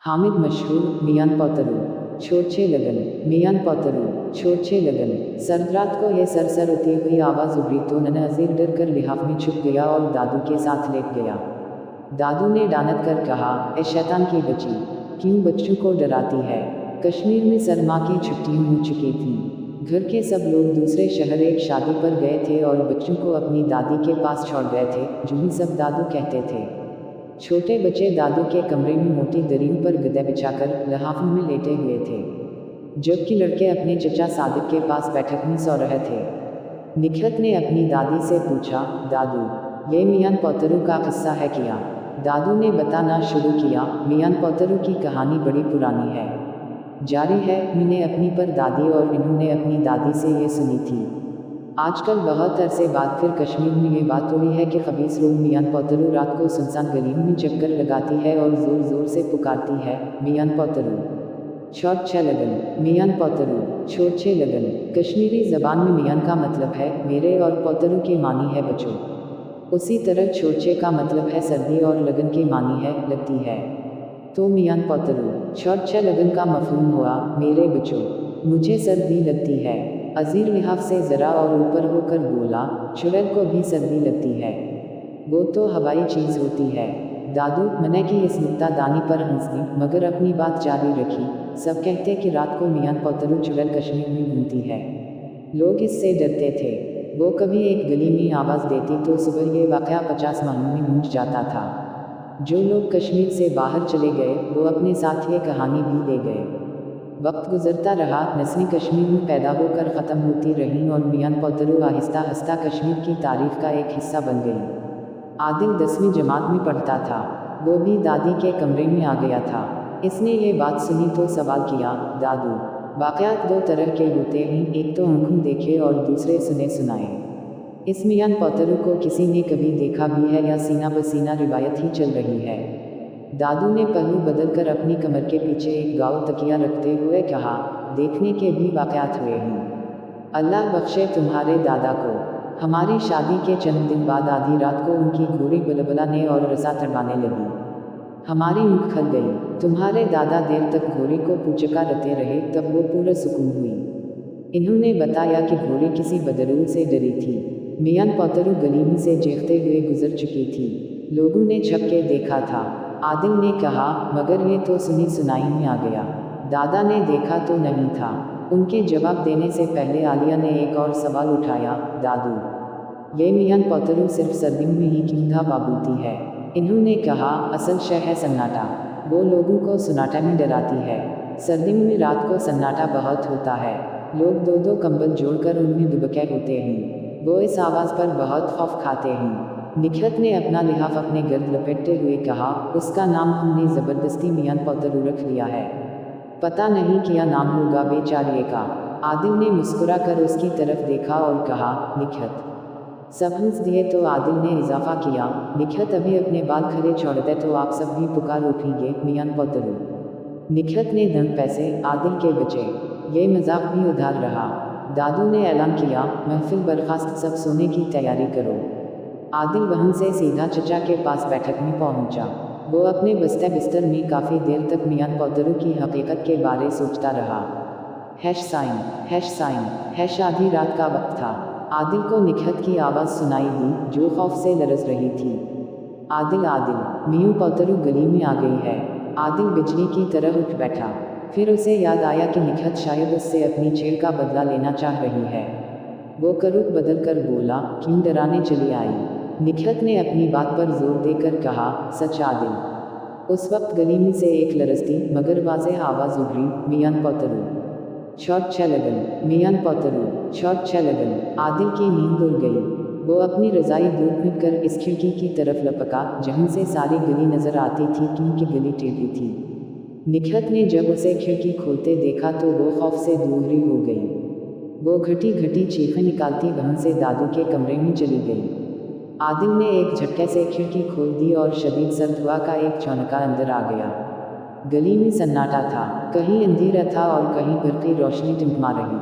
हामिद मशहूर मियां पोतरू छोड़छे लगन मियां पोतरू छोड़छे लगन। सर्द रात को यह सर उठी हुई आवाज़ उभरी तो नज़ीर डर कर लिहाफ में छुप गया और दादू के साथ लेट गया। दादू ने डांट कर कहा, ए शैतान की बच्ची, क्यों बच्चों को डराती है। कश्मीर में सरमा की छुट्टियां हो चुकी थीं। घर के सब लोग दूसरे शहर एक शादी पर गए थे और बच्चों को अपनी दादी के पास छोड़ गए थे, जो ही सब दादू कहते थे। छोटे बच्चे दादू के कमरे में मोटी दरियों पर गद्दे बिछाकर लिहाफों में लेटे हुए थे, जबकि लड़के अपने चचा सादिक के पास बैठक में सो रहे थे। निखत ने अपनी दादी से पूछा, दादू, ये मियां पोतरू का किस्सा है क्या? दादू ने बताना शुरू किया, मियां पोतरू की कहानी बड़ी पुरानी है। जारी है, मैंने अपनी परदादी और इन्होंने अपनी दादी से ये सुनी थी। आजकल बहुत अरसे बाद फिर कश्मीर में ये बात उड़ी है कि खबीस रूह मियां पोतरू रात को सुनसान गलियों में चक्कर लगाती है और ज़ोर ज़ोर से पुकारती है, मियां पोतरू छोड़छे लगन मियां पोतरू छोड़छे लगन। कश्मीरी ज़बान में मियां का मतलब है मेरे और पोतरू के मानी है बच्चों। उसी तरह छोड़छे का मतलब है सर्दी और लगन के मानी है लगती है। तो मियां पोतरू छोड़छे लगन का मफहूम हुआ, मेरे बच्चों, मुझे सर्दी लगती है। अज़ीर लिहाफ से ज़रा और ऊपर होकर बोला, चुड़ैल को भी सर्दी लगती है, वो तो हवाई चीज़ होती है। दादू मने की इस नुक्ता दानी पर हंस दी, मगर अपनी बात जारी रखी। सब कहते कि रात को मियां पोतरू चुड़ैल कश्मीर में घूमती है। लोग इससे डरते थे। वो कभी एक गली में आवाज़ देती तो सुबह ये वाक़या 50 मायलों में गूंज जाता था। जो लोग कश्मीर से बाहर चले गए वो अपने साथ ये कहानी भी ले गए। वक्त गुजरता रहा, नस्लें कश्मीर में पैदा होकर ख़त्म होती रहीं और मियां पोतरू आहिस्ता आहिस्ता कश्मीर की तारीफ़ का एक हिस्सा बन गई। आदिल 10वीं जमात में पढ़ता था। वो भी दादी के कमरे में आ गया था। इसने ये बात सुनी तो सवाल किया, दादू, वाक़यात दो तरह के होते हैं, एक तो आंखों देखे और दूसरे सुने सुनाए। इस मियां पोतरू को किसी ने कभी देखा भी है या सीना बसीना रिवायत ही चल रही है? दादू ने पहलू बदल कर अपनी कमर के पीछे एक गाँव तकिया रखते हुए कहा, देखने के भी वाक़यात हुए हैं। अल्लाह बख्शे तुम्हारे दादा को। हमारी शादी के चंद दिन बाद आधी रात को उनकी घोड़ी बलबलाने और रसा तड़वाने लगी। हमारी ऊँख खल गई। तुम्हारे दादा देर तक घोड़ी को पूचका रते रहे, तब वो पूरा सुकून हुई। इन्होंने बताया कि घोड़ी किसी बदरूल से डरी थी। मियां पोतरू गली में से चीखते हुए गुजर चुकी थी। लोगों ने छप के देखा था। आदिल ने कहा, मगर ये तो सुनी सुनाई में आ गया। दादा ने देखा तो नहीं था। उनके जवाब देने से पहले आलिया ने एक और सवाल उठाया, दादू, ये मियां पोतरू सिर्फ सर्दियों में ही क्यों धावा बोलती है? इन्होंने कहा, असल शय है सन्नाटा। वो लोगों को सन्नाटे में डराती है। सर्दियों में रात को सन्नाटा बहुत होता है। लोग दो दो कंबल जोड़कर उनमें दुबके होते हैं। वो इस आवाज़ पर बहुत खौफ खाते हैं। निखत ने अपना लिहाफ अपने गर्द लपेटते हुए कहा, उसका नाम हमने ज़बरदस्ती मियां पोतरू रख लिया है। पता नहीं क्या नाम होगा बेचारे का। आदिल ने मुस्कुरा कर उसकी तरफ देखा और कहा, निखत। सब हंस दिए तो आदिल ने इजाफा किया, निखत अभी अपने बाल खड़े छोड़ दे तो आप सब भी पुकार उठेंगे, मियां पोतरू। निखत ने धन पैसे आदिल के बचे। ये मजाक भी उधार रहा। दादू ने ऐलान किया, महफिल बर्खास्त, सब सोने की तैयारी करो। आदिल वहाँ से सीधा चचा के पास बैठक में पहुंचा। वो अपने बस्ते बिस्तर में काफ़ी देर तक मियां पोतरू की हकीकत के बारे सोचता रहा। हैश आधी रात का वक्त था। आदिल को निखत की आवाज़ सुनाई दी, जो खौफ से लरज़ रही थी। आदिल, मियां पोतरू गली में आ गई है। आदिल बिजली की तरह उठ बैठा। फिर उसे याद आया कि निखत शायद उससे अपनी छेड़ का बदला लेना चाह रही है। वो करुख बदल कर बोला, क्यों डराने चली आई? निखत ने अपनी बात पर जोर देकर कहा, सच आदिल। उस वक्त गली में से एक लरजती मगर वाज़ेह आवाज़ उभरी, मियां पोतरू छोड़छे लगन मियां पोतरू छोड़छे लगन। आदिल की नींद उड़ गई। वो अपनी रज़ाई दूर फेंक कर इस खिड़की की तरफ लपका जहाँ से सारी गली नज़र आती थी, क्योंकि गली टेढ़ी थी। निखत ने जब उसे खिड़की खोलते देखा तो वो खौफ से दूरी हो गई। वो घटी घटी चीखें निकालती वहाँ से दादू के कमरे में चली गई। आदिल ने एक झटके से खिड़की खोल दी और शदीद सर्द हवा का एक झोंका अंदर आ गया। गली में सन्नाटा था। कहीं अंधेरा था और कहीं बरक़ी रोशनी टिमटिमा रही।